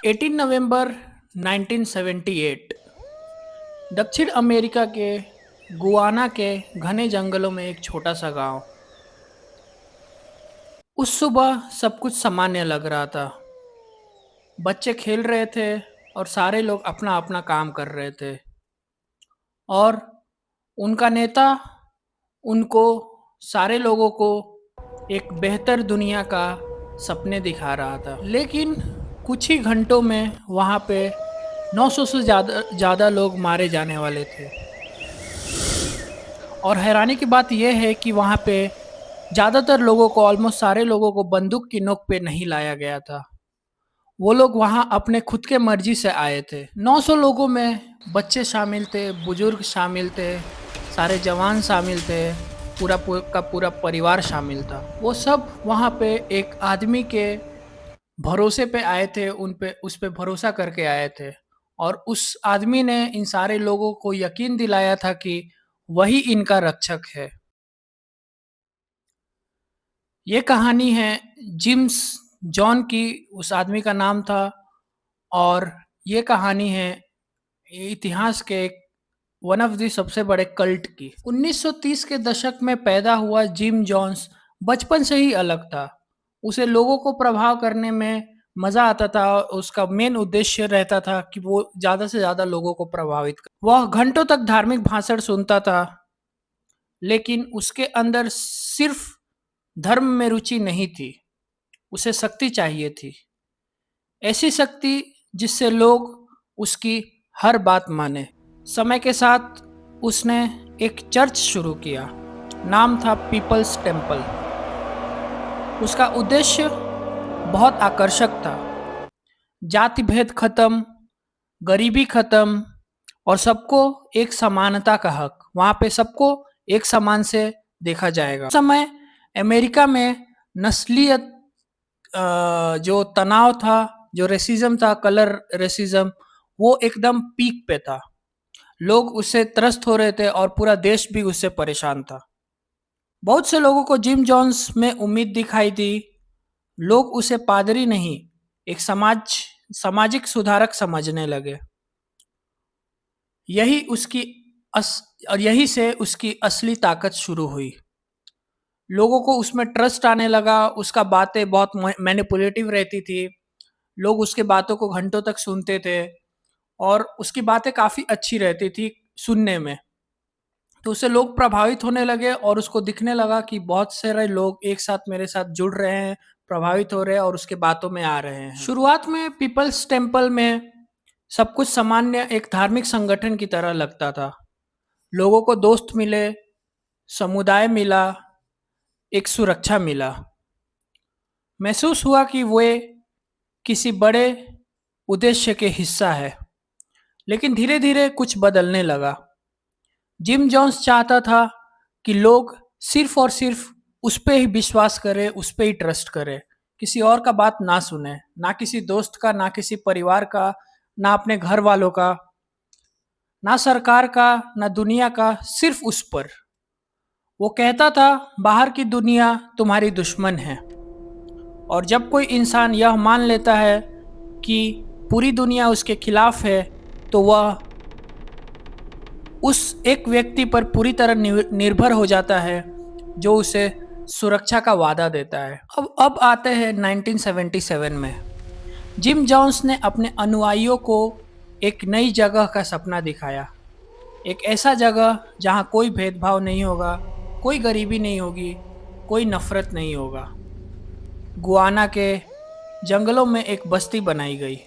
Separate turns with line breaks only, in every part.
18 नवंबर 1978 दक्षिण अमेरिका के गुआना के घने जंगलों में एक छोटा सा गांव। उस सुबह सब कुछ सामान्य लग रहा था। बच्चे खेल रहे थे और सारे लोग अपना अपना काम कर रहे थे। और उनका नेता उनको सारे लोगों को एक बेहतर दुनिया का सपने दिखा रहा था। लेकिन कुछ ही घंटों में वहाँ पे 900 से ज़्यादा लोग मारे जाने वाले थे। और हैरानी की बात यह है कि वहाँ पे ज़्यादातर लोगों को, ऑलमोस्ट सारे लोगों को बंदूक की नोक पे नहीं लाया गया था। वो लोग वहाँ अपने खुद के मर्जी से आए थे। 900 लोगों में बच्चे शामिल थे, बुजुर्ग शामिल थे, सारे जवान शामिल थे, का पूरा परिवार शामिल था। वो सब वहाँ पे एक आदमी के भरोसे पे आए थे, उस पे भरोसा करके आए थे। और उस आदमी ने इन सारे लोगों को यकीन दिलाया था कि वही इनका रक्षक है। ये कहानी है जिम्स जॉन की, उस आदमी का नाम था। और ये कहानी है इतिहास के एक वन ऑफ द सबसे बड़े कल्ट की। 1930 के दशक में पैदा हुआ जिम जॉन्स बचपन से ही अलग था। उसे लोगों को प्रभाव करने में मजा आता था। उसका मेन उद्देश्य रहता था कि वो ज्यादा से ज्यादा लोगों को प्रभावित कर। वह घंटों तक धार्मिक भाषण सुनता था, लेकिन उसके अंदर सिर्फ धर्म में रुचि नहीं थी, उसे शक्ति चाहिए थी। ऐसी शक्ति जिससे लोग उसकी हर बात माने। समय के साथ उसने एक चर्च शुरू किया। नाम था पीपल्स टेम्पल। उसका उद्देश्य बहुत आकर्षक था। जाति भेद खत्म, गरीबी खत्म और सबको एक समानता का हक। वहाँ पे सबको एक समान से देखा जाएगा। उस समय अमेरिका में नस्लियत जो तनाव था, जो रेसिज्म था, कलर रेसिज्म, वो एकदम पीक पे था। लोग उससे त्रस्त हो रहे थे और पूरा देश भी उससे परेशान था। बहुत से लोगों को जिम जॉन्स में उम्मीद दिखाई दी। लोग उसे पादरी नहीं, एक सामाजिक सुधारक समझने लगे। यही उसकी और यही से उसकी असली ताकत शुरू हुई। लोगों को उसमें ट्रस्ट आने लगा। उसका बातें बहुत मैनिपुलेटिव रहती थी। लोग उसके बातों को घंटों तक सुनते थे और उसकी बातें काफ़ी अच्छी रहती थी सुनने में। तो उससे लोग प्रभावित होने लगे और उसको दिखने लगा कि बहुत सारे लोग एक साथ मेरे साथ जुड़ रहे हैं, प्रभावित हो रहे हैं और उसके बातों में आ रहे हैं। शुरुआत में पीपल्स टेम्पल में सब कुछ सामान्य एक धार्मिक संगठन की तरह लगता था। लोगों को दोस्त मिले, समुदाय मिला, एक सुरक्षा मिला। महसूस हुआ कि वे किसी बड़े उद्देश्य के हिस्सा है। लेकिन धीरे धीरे कुछ बदलने लगा। जिम जॉन्स चाहता था कि लोग सिर्फ और सिर्फ उस पे ही विश्वास करें, उस पे ही ट्रस्ट करें, किसी और का बात ना सुने, ना किसी दोस्त का, ना किसी परिवार का, ना अपने घर वालों का, ना सरकार का, ना दुनिया का, सिर्फ उस पर। वो कहता था बाहर की दुनिया तुम्हारी दुश्मन है। और जब कोई इंसान यह मान लेता है कि पूरी दुनिया उसके खिलाफ है, तो वह उस एक व्यक्ति पर पूरी तरह निर्भर हो जाता है जो उसे सुरक्षा का वादा देता है। अब आते हैं 1977 में। जिम जॉन्स ने अपने अनुयायियों को एक नई जगह का सपना दिखाया। एक ऐसा जगह जहां कोई भेदभाव नहीं होगा, कोई गरीबी नहीं होगी, कोई नफरत नहीं होगा। गुआना के जंगलों में एक बस्ती बनाई गई।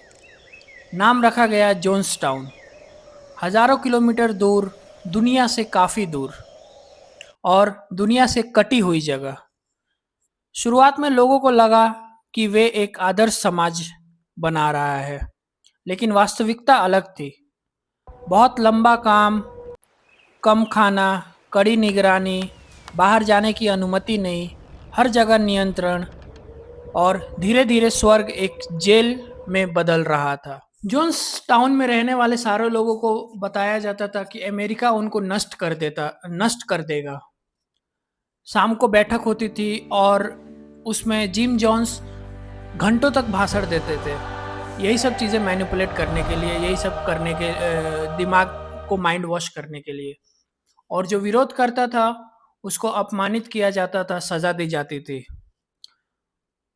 नाम रखा गया जोन्स टाउन। हजारों किलोमीटर दूर, दुनिया से काफ़ी दूर और दुनिया से कटी हुई जगह। शुरुआत में लोगों को लगा कि वे एक आदर्श समाज बना रहा है, लेकिन वास्तविकता अलग थी। बहुत लंबा काम, कम खाना, कड़ी निगरानी, बाहर जाने की अनुमति नहीं, हर जगह नियंत्रण, और धीरे धीरे स्वर्ग एक जेल में बदल रहा था। जोन्स टाउन में रहने वाले सारे लोगों को बताया जाता था कि अमेरिका उनको नष्ट कर देगा। शाम को बैठक होती थी और उसमें जिम जॉन्स घंटों तक भाषण देते थे। यही सब चीज़ें मैनिपुलेट करने के लिए, यही सब करने के दिमाग को माइंड वॉश करने के लिए। और जो विरोध करता था, उसको अपमानित किया जाता था, सज़ा दी जाती थी।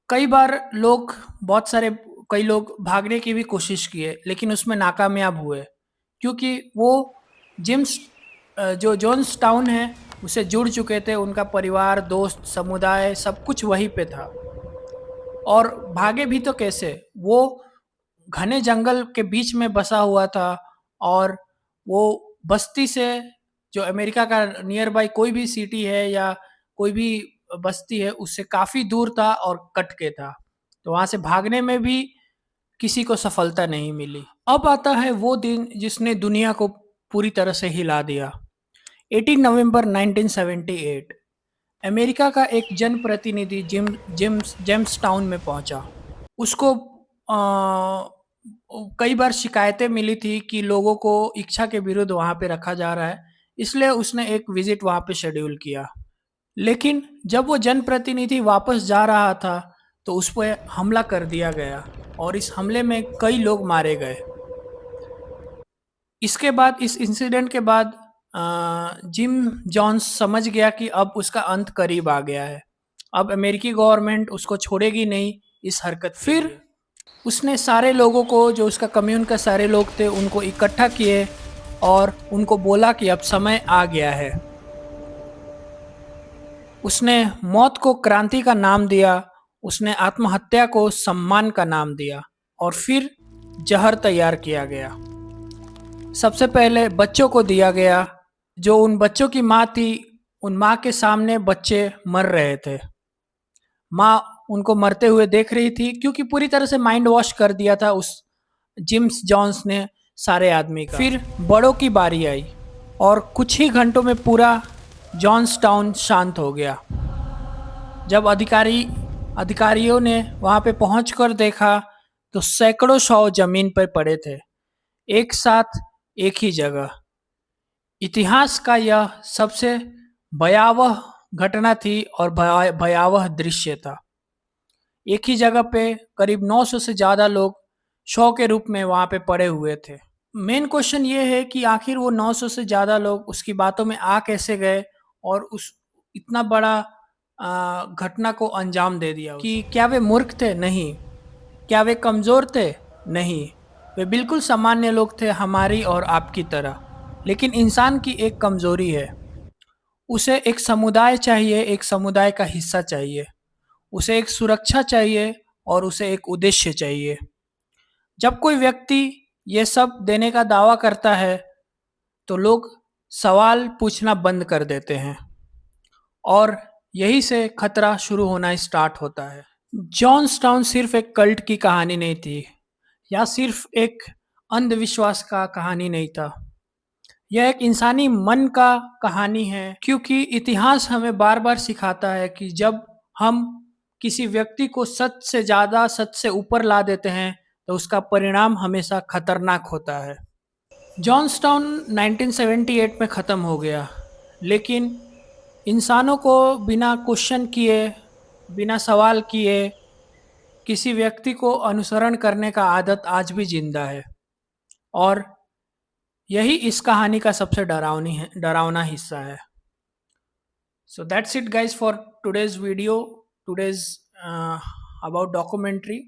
कई बार लोग बहुत सारे कई लोग भागने की भी कोशिश किए, लेकिन उसमें नाकामयाब हुए, क्योंकि वो जिम्स जो जॉन्सटाउन है, उससे जुड़ चुके थे। उनका परिवार, दोस्त, समुदाय सब कुछ वहीं पे था। और भागे भी तो कैसे? वो घने जंगल के बीच में बसा हुआ था, और वो बस्ती से, जो अमेरिका का नियर बाय कोई भी सिटी है या कोई भी बस्ती है, उससे काफ़ी दूर था और कट के था। तो वहाँ से भागने में भी किसी को सफलता नहीं मिली। अब आता है वो दिन जिसने दुनिया को पूरी तरह से हिला दिया। 18 नवंबर 1978 अमेरिका का एक जनप्रतिनिधि जेम्स टाउन में पहुंचा। उसको कई बार शिकायतें मिली थी कि लोगों को इच्छा के विरुद्ध वहाँ पे रखा जा रहा है, इसलिए उसने एक विजिट वहाँ पे शेड्यूल किया। लेकिन जब वो जनप्रतिनिधि वापस जा रहा था, तो उस पर हमला कर दिया गया, और इस हमले में कई लोग मारे गए। इसके बाद, इस इंसिडेंट के बाद, जिम जॉन्स समझ गया कि अब उसका अंत करीब आ गया है। अब अमेरिकी गवर्नमेंट उसको छोड़ेगी नहीं इस हरकत के लिए। फिर उसने सारे लोगों को, जो उसका कम्यून का सारे लोग थे, उनको इकट्ठा किए और उनको बोला कि अब समय आ गया है। उसने मौत को क्रांति का नाम दिया, उसने आत्महत्या को सम्मान का नाम दिया, और फिर जहर तैयार किया गया। सबसे पहले बच्चों को दिया गया। जो उन बच्चों की माँ थी, उन माँ के सामने बच्चे मर रहे थे। माँ उनको मरते हुए देख रही थी, क्योंकि पूरी तरह से माइंड वॉश कर दिया था उस जिम्स जॉन्स ने सारे आदमी का। फिर बड़ों की बारी आई, और कुछ ही घंटों में पूरा जॉन्स टाउन शांत हो गया। जब अधिकारियों ने वहाँ पे पहुँचकर देखा, तो सैकड़ों शव जमीन पर पड़े थे, एक साथ, एक ही जगह। इतिहास का यह सबसे भयावह घटना थी और भयावह दृश्य था। एक ही जगह पे करीब 900 से ज़्यादा लोग शव के रूप में वहाँ पे पड़े हुए थे। मेन क्वेश्चन ये है कि आखिर वो 900 से ज़्यादा लोग उसकी बातों में आ कैसे गए, और उस इतना बड़ा घटना को अंजाम दे दिया। कि क्या वे मूर्ख थे? नहीं। क्या वे कमज़ोर थे? नहीं। वे बिल्कुल सामान्य लोग थे, हमारी और आपकी तरह। लेकिन इंसान की एक कमज़ोरी है, उसे एक समुदाय चाहिए, एक समुदाय का हिस्सा चाहिए, उसे एक सुरक्षा चाहिए, और उसे एक उद्देश्य चाहिए। जब कोई व्यक्ति ये सब देने का दावा करता है, तो लोग सवाल पूछना बंद कर देते हैं, और यही से खतरा शुरू होना स्टार्ट होता है। जॉन्सटाउन सिर्फ एक कल्ट की कहानी नहीं थी, या सिर्फ एक अंधविश्वास का कहानी नहीं था। यह एक इंसानी मन का कहानी है, क्योंकि इतिहास हमें बार बार सिखाता है कि जब हम किसी व्यक्ति को सच से ज़्यादा, सच से ऊपर ला देते हैं, तो उसका परिणाम हमेशा खतरनाक होता है। जॉन्सटाउन 1978 में ख़त्म हो गया, लेकिन इंसानों को बिना क्वेश्चन किए, बिना सवाल किए, किसी व्यक्ति को अनुसरण करने का आदत आज भी जिंदा है, और यही इस कहानी का सबसे डरावना हिस्सा है। So that's it guys for today's video, today's about documentary,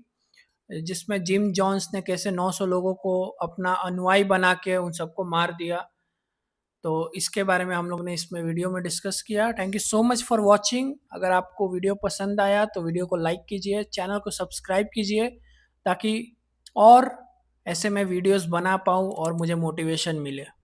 जिसमें जिम जॉन्स ने कैसे 900 लोगों को अपना अनुयायी बना के उन सबको मार दिया। तो इसके बारे में हम लोग ने इसमें वीडियो में डिस्कस किया। Thank you so much for watching. अगर आपको वीडियो पसंद आया तो वीडियो को लाइक कीजिए, चैनल को सब्सक्राइब कीजिए, ताकि और ऐसे मैं वीडियोस बना पाऊँ और मुझे मोटिवेशन मिले।